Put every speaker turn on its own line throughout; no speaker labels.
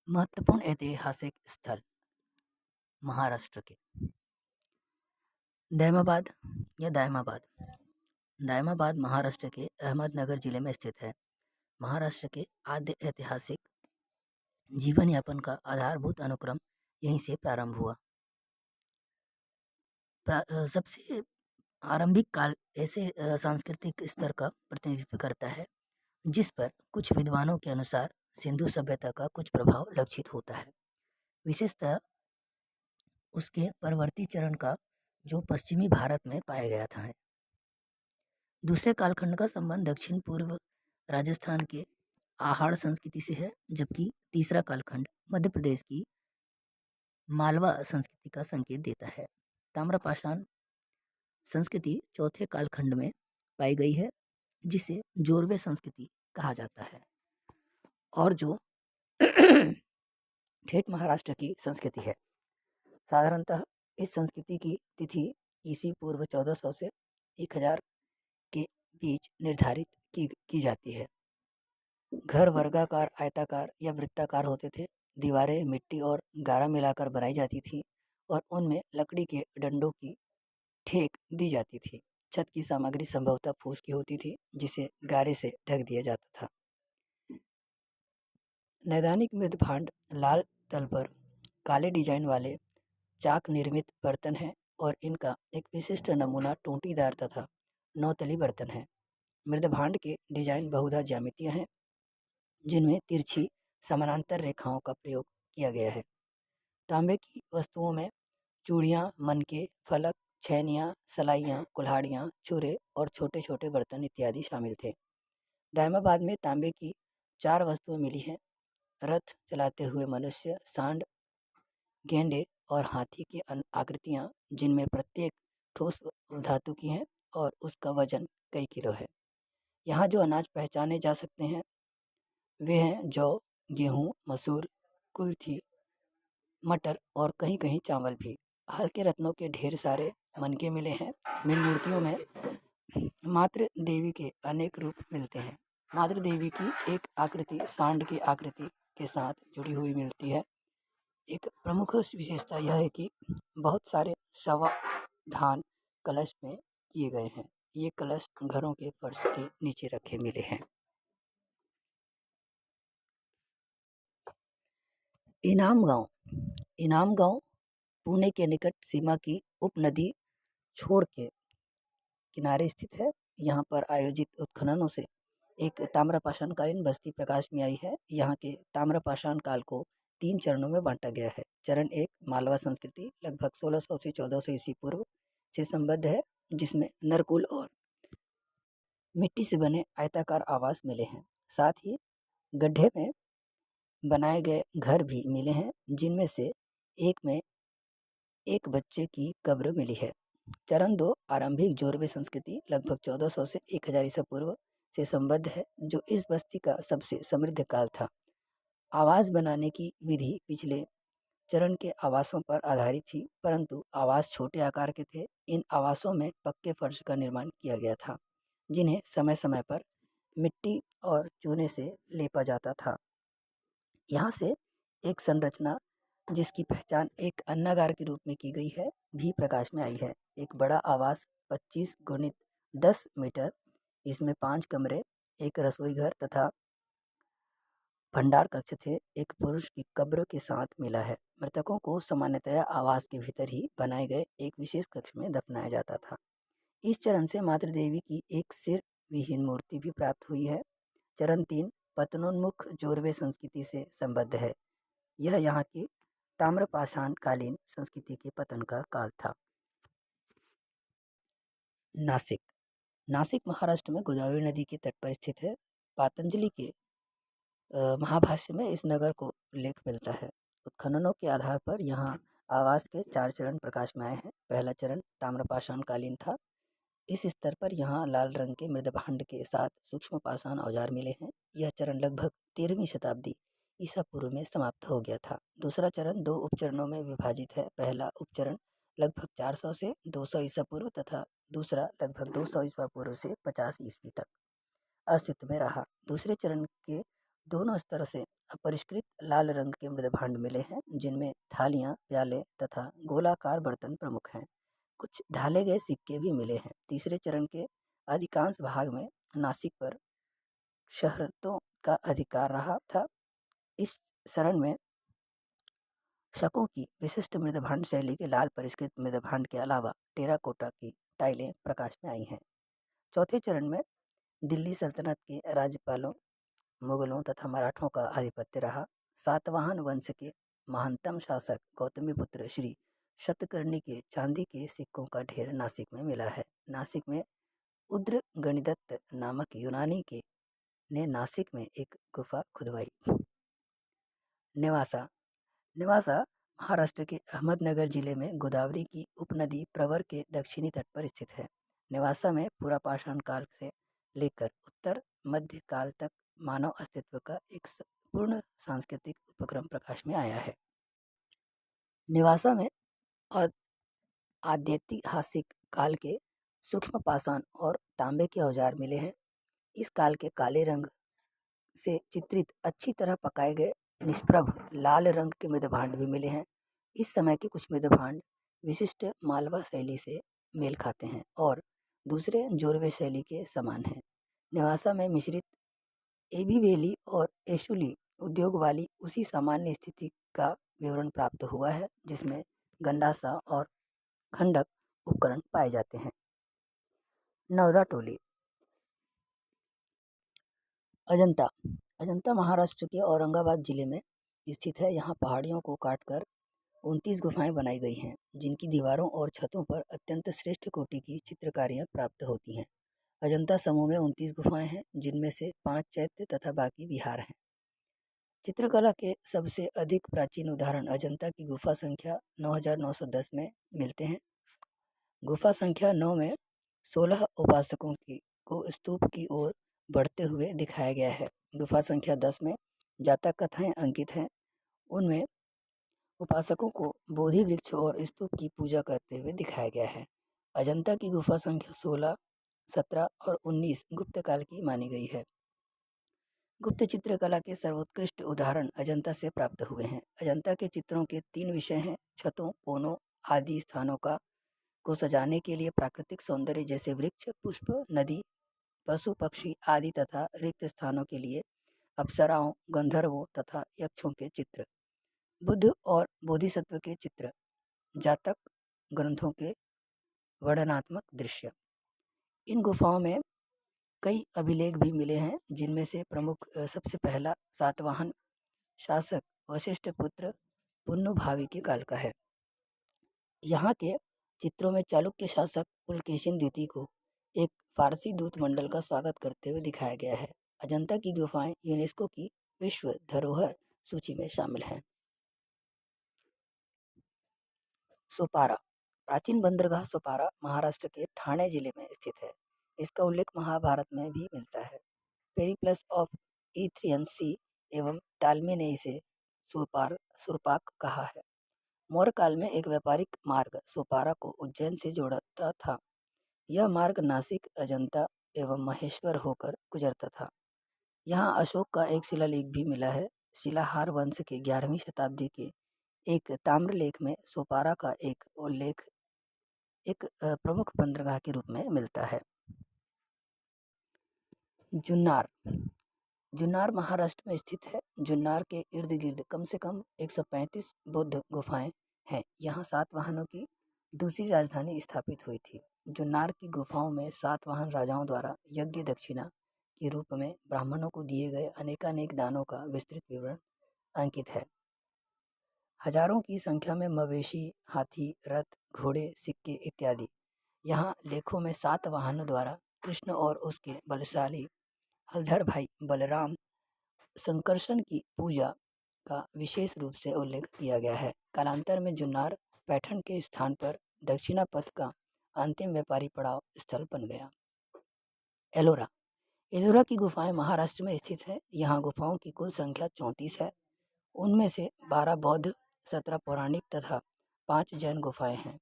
महत्वपूर्ण ऐतिहासिक स्थल महाराष्ट्र के दैमाबाद या दायमाबाद। दायमाबाद महाराष्ट्र के अहमदनगर जिले में स्थित है। महाराष्ट्र के आद्य ऐतिहासिक जीवन यापन का आधारभूत अनुक्रम यहीं से प्रारंभ हुआ। सबसे आरंभिक काल ऐसे सांस्कृतिक स्तर का प्रतिनिधित्व करता है जिस पर कुछ विद्वानों के अनुसार सिंधु सभ्यता का कुछ प्रभाव लक्षित होता है, विशेषतः उसके परवर्ती चरण का जो पश्चिमी भारत में पाया गया था। दूसरे कालखंड का संबंध दक्षिण पूर्व राजस्थान के आहाड़ संस्कृति से है, जबकि तीसरा कालखंड मध्य प्रदेश की मालवा संस्कृति का संकेत देता है। ताम्रपाषाण संस्कृति चौथे कालखंड में पाई गई है, जिसे जोरवे संस्कृति कहा जाता है, और जो ठेठ महाराष्ट्र की संस्कृति है। साधारणतः इस संस्कृति की तिथि ईस्वी पूर्व 1400 से 1000 के बीच निर्धारित की जाती है। घर वर्गाकार, आयताकार या वृत्ताकार होते थे। दीवारें मिट्टी और गारा मिलाकर बनाई जाती थी और उनमें लकड़ी के डंडों की ठेक दी जाती थी। छत की सामग्री संभवतः फूस की होती थी, जिसे गारे से ढक दिया जाता था। नैदानिक मृदभांड लाल तल पर काले डिजाइन वाले चाक निर्मित बर्तन हैं और इनका एक विशिष्ट नमूना टूटीदार तथा नौतली बर्तन है। मृदभांड के डिजाइन बहुधा ज्यामितीय हैं, जिनमें तिरछी समानांतर रेखाओं का प्रयोग किया गया है। तांबे की वस्तुओं में चूड़ियाँ, मनके, फलक, छैनियाँ, सलाइयाँ, कुल्हाड़ियाँ, छुरे और छोटे छोटे बर्तन इत्यादि शामिल थे। दायमाबाद में तांबे की 4 वस्तुएं मिली हैं: रथ चलाते हुए मनुष्य, सांड, गेंडे और हाथी की आकृतियाँ, जिनमें प्रत्येक ठोस धातु की हैं और उसका वजन कई किलो है। यहाँ जो अनाज पहचाने जा सकते हैं वे हैं जौ, गेहूँ, मसूर, कुल्थी, मटर और कहीं कहीं चावल भी। हल्के रत्नों के ढेर सारे मनके मिले हैं। इन मूर्तियों में मातृ देवी के अनेक रूप मिलते हैं। मातृ देवी की एक आकृति सांड की आकृति के साथ जुड़ी हुई मिलती है। एक प्रमुख विशेषता यह है कि बहुत सारे समाधान कलश में किए गए हैं। ये कलश घरों के फर्श के नीचे रखे मिले हैं। इनाम गांव पुणे के निकट सीमा की उपनदी छोड़ के किनारे स्थित है। यहाँ पर आयोजित उत्खननों से एक ताम्रपाषाणकालीन बस्ती प्रकाश में आई है। यहाँ के ताम्रपाषाण काल को 3 चरणों में बांटा गया है। चरण 1 मालवा संस्कृति लगभग 1600 से 1400 ईस्वी पूर्व से संबद्ध है, जिसमें नरकुल और मिट्टी से बने आयताकार आवास मिले हैं। साथ ही गड्ढे में बनाए गए घर भी मिले हैं, जिनमें से एक में एक बच्चे की कब्र मिली है। चरण 2 आरंभिक जोरवे संस्कृति लगभग 1400 से 1000 ईसा पूर्व से संबद्ध है, जो इस बस्ती का सबसे समृद्ध काल था। आवास बनाने की विधि पिछले चरण के आवासों पर आधारित थी, परंतु आवास छोटे आकार के थे। इन आवासों में पक्के फर्श का निर्माण किया गया था, जिन्हें समय समय पर मिट्टी और चूने से लेपा जाता था। यहाँ से एक संरचना जिसकी पहचान एक अन्नागार के रूप में की गई है भी प्रकाश में आई है। एक बड़ा आवास 25 गुणित 10 मीटर, इसमें 5 कमरे, एक रसोई घर तथा भंडार कक्ष थे, एक पुरुष की कब्र के साथ मिला है। मृतकों को सामान्यतया आवास के भीतर ही बनाए गए एक विशेष कक्ष में दफनाया जाता था। इस चरण से मातृ देवी की एक सिर विहीन मूर्ति भी प्राप्त हुई है। चरण 3 पतनोन्मुख जोरवे संस्कृति से संबद्ध है। यह यहाँ की ताम्रपाषाणकालीन संस्कृति के पतन का काल था। नासिक महाराष्ट्र में गोदावरी नदी के तट पर स्थित है। पातंजलि के महाभाष्य में इस नगर को उल्लेख मिलता है। उत्खननों के आधार पर यहाँ आवास के 4 चरण प्रकाश में आए हैं। पहला चरण ताम्रपाषाणकालीन था। इस स्तर पर यहाँ लाल रंग के मृदभांड के साथ सूक्ष्म पाषाण औजार मिले हैं। यह चरण लगभग 13वीं शताब्दी ईसा पूर्व में समाप्त हो गया था। दूसरा चरण 2 उपचरणों में विभाजित है। पहला उपचरण लगभग 400 से 200 ईसा पूर्व तथा दूसरा लगभग 200 ईसा पूर्व से 50 ईस्वी तक अस्तित्व में रहा। दूसरे चरण के दोनों स्तर से अपरिष्कृत लाल रंग के मृदभांड मिले हैं, जिनमें थालियां, प्याले तथा गोलाकार बर्तन प्रमुख हैं। कुछ ढाले गए सिक्के भी मिले हैं। तीसरे चरण के अधिकांश भाग में नासिक पर शहरतों का अधिकार रहा था। इस चरण में शकों की विशिष्ट मृदभांड शैली के लाल परिष्कृत मृदभांड के अलावा टेराकोटा की टाइलें प्रकाश में आई हैं। चौथे चरण में दिल्ली सल्तनत के राज्यपालों, मुगलों तथा मराठों का आधिपत्य रहा। सातवाहन वंश के महानतम शासक गौतमीपुत्र श्री शतकर्णी के चांदी के सिक्कों का ढेर नासिक में मिला है। नासिक में उद्र गणिदत्त नामक यूनानी के ने नासिक में एक गुफा खुदवाई। नेवासा नेवासा महाराष्ट्र के अहमदनगर जिले में गोदावरी की उपनदी प्रवर के दक्षिणी तट पर स्थित है। नेवासा में पुरापाषाण काल से लेकर उत्तर मध्य काल तक मानव अस्तित्व का एक पूर्ण सांस्कृतिक उपक्रम प्रकाश में आया है। नेवासा में आद्यैतिहासिक काल के सूक्ष्म पाषाण और तांबे के औजार मिले हैं। इस काल के काले रंग से चित्रित अच्छी तरह पकाए गए निष्प्रभ लाल रंग के मृदभांड भी मिले हैं। इस समय के कुछ मृदभांड विशिष्ट मालवा शैली से मेल खाते हैं और दूसरे जोरवे शैली के समान हैं। नेवासा में मिश्रित एबीवेली और एशुली उद्योग वाली उसी सामान्य स्थिति का विवरण प्राप्त हुआ है, जिसमें गंडासा और खंडक उपकरण पाए जाते हैं। नवदा टोली। अजंता अजंता महाराष्ट्र के औरंगाबाद जिले में स्थित है। यहाँ पहाड़ियों को काटकर 29 गुफाएं बनाई गई हैं, जिनकी दीवारों और छतों पर अत्यंत श्रेष्ठ कोटि की चित्रकारियाँ प्राप्त होती हैं। अजंता समूह में 29 गुफाएं हैं, जिनमें से 5 चैत्य तथा बाकी विहार हैं। चित्रकला के सबसे अधिक प्राचीन उदाहरण अजंता की गुफा संख्या 9910 में मिलते हैं। गुफा संख्या 9 में 16 उपासकों को स्तूप की ओर बढ़ते हुए दिखाया गया है। गुफा संख्या 10 में जातक कथाएं अंकित हैं। उनमें उपासकों को बोधि वृक्ष और स्तूप की पूजा करते हुए दिखाया गया है। अजंता की गुफा संख्या 16, 17 और 19 गुप्त काल की मानी गई है। गुप्त चित्रकला के सर्वोत्कृष्ट उदाहरण अजंता से प्राप्त हुए हैं। अजंता के चित्रों के 3 विषय हैं: छतों, कोनों आदि स्थानों को सजाने के लिए प्राकृतिक सौंदर्य जैसे वृक्ष, पुष्प, नदी, पशु पक्षी आदि तथा रिक्त स्थानों के लिए अप्सराओं, गंधर्वों तथा यक्षों के चित्र, बुद्ध और बोधिसत्व के चित्र, जातक ग्रंथों के वर्णनात्मक दृश्य। इन गुफाओं में कई अभिलेख भी मिले हैं, जिनमें से प्रमुख सबसे पहला सातवाहन शासक वशिष्ठ पुत्र पुन्नुभावी के काल का है। यहाँ के चित्रों में चालुक्य शासक पुलकेशिन द्वितीय को एक फारसी दूत मंडल का स्वागत करते हुए दिखाया गया है। अजंता की गुफाएं यूनेस्को की विश्व धरोहर सूची में शामिल हैं। सोपारा। प्राचीन बंदरगाह सोपारा महाराष्ट्र के ठाणे जिले में स्थित है। इसका उल्लेख महाभारत में भी मिलता है। पेरिप्लस ऑफ इथ्रियन सी एवं टालमी ने इसे सुरपाक कहा है। मौर्य काल में एक व्यापारिक मार्ग सोपारा को उज्जैन से जोड़ता था। यह मार्ग नासिक, अजंता एवं महेश्वर होकर गुजरता था। यहाँ अशोक का एक शिलालेख भी मिला है। शिलाहार वंश के 11वीं शताब्दी के एक ताम्रलेख में सोपारा का एक उल्लेख एक प्रमुख बंदरगाह के रूप में मिलता है। जुन्नार। जुन्नार महाराष्ट्र में स्थित है। जुन्नार के इर्द गिर्द कम से कम 135 बौद्ध गुफाएं हैं। यहाँ सातवाहनों की दूसरी राजधानी स्थापित हुई थी। जुन्नार की गुफाओं में सातवाहन राजाओं द्वारा यज्ञ दक्षिणा के रूप में ब्राह्मणों को दिए गए अनेकानेक दानों का विस्तृत विवरण अंकित है। हजारों की संख्या में मवेशी, हाथी, रथ, घोड़े, सिक्के इत्यादि यहाँ लेखों में सातवाहनों द्वारा कृष्ण और उसके बलशाली हलधर भाई बलराम संकर्षण की पूजा का विशेष रूप से उल्लेख किया गया है। कालांतर में जुन्नार पैठण के स्थान पर दक्षिणा पथ का अंतिम व्यापारी पड़ाव स्थल बन गया। एलोरा। एलोरा की गुफाएं महाराष्ट्र में स्थित है। यहाँ गुफाओं की कुल संख्या 34 है। उनमें से 12 बौद्ध, 17 पौराणिक तथा 5 जैन गुफाएं हैं।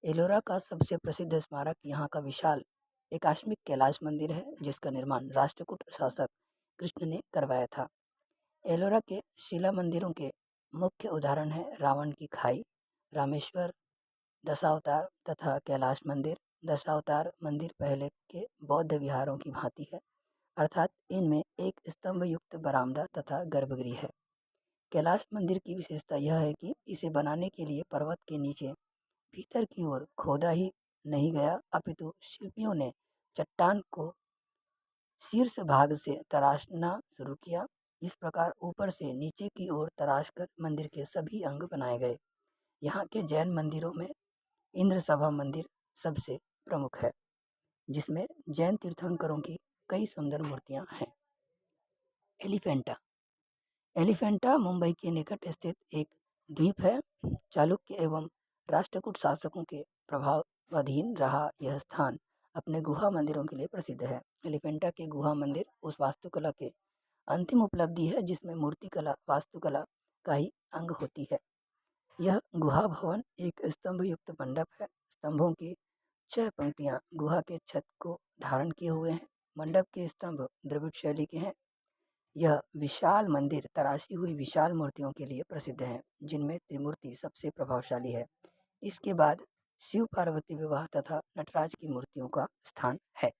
एलोरा का सबसे प्रसिद्ध स्मारक यहाँ का विशाल एकाश्मिक कैलाश मंदिर है, जिसका निर्माण राष्ट्रकूट शासक कृष्ण ने करवाया था। एलोरा के शिला मंदिरों के मुख्य उदाहरण हैं रावण की खाई, रामेश्वर, दशावतार तथा कैलाश मंदिर। दशावतार मंदिर पहले के बौद्ध विहारों की भांति है, अर्थात इनमें एक स्तंभ युक्त बरामदा तथा गर्भगृह है। कैलाश मंदिर की विशेषता यह है कि इसे बनाने के लिए पर्वत के नीचे भीतर की ओर खोदा ही नहीं गया, अपितु शिल्पियों ने चट्टान को शीर्ष भाग से तराशना शुरू किया। इस प्रकार ऊपर से नीचे की ओर तराशकर मंदिर के सभी अंग बनाए गए। यहाँ के जैन मंदिरों में इंद्र सभा मंदिर सबसे प्रमुख है, जिसमें जैन तीर्थंकरों की कई सुंदर मूर्तियाँ हैं। एलिफेंटा एलिफेंटा मुंबई के निकट स्थित एक द्वीप है। चालुक्य एवं राष्ट्रकूट शासकों के प्रभावाधीन रहा यह स्थान अपने गुहा मंदिरों के लिए प्रसिद्ध है। एलिफेंटा के गुहा मंदिर उस वास्तुकला के अंतिम उपलब्धि है जिसमें मूर्तिकला वास्तुकला का ही अंग होती है। यह गुहा भवन एक स्तंभ युक्त मंडप है। स्तंभों की 6 पंक्तियां गुहा के छत को धारण किए हुए हैं। मंडप के स्तंभ द्रविड़ शैली के हैं। यह विशाल मंदिर तराशी हुई विशाल मूर्तियों के लिए प्रसिद्ध है, जिनमें त्रिमूर्ति सबसे प्रभावशाली है। इसके बाद शिव पार्वती विवाह तथा नटराज की मूर्तियों का स्थान है।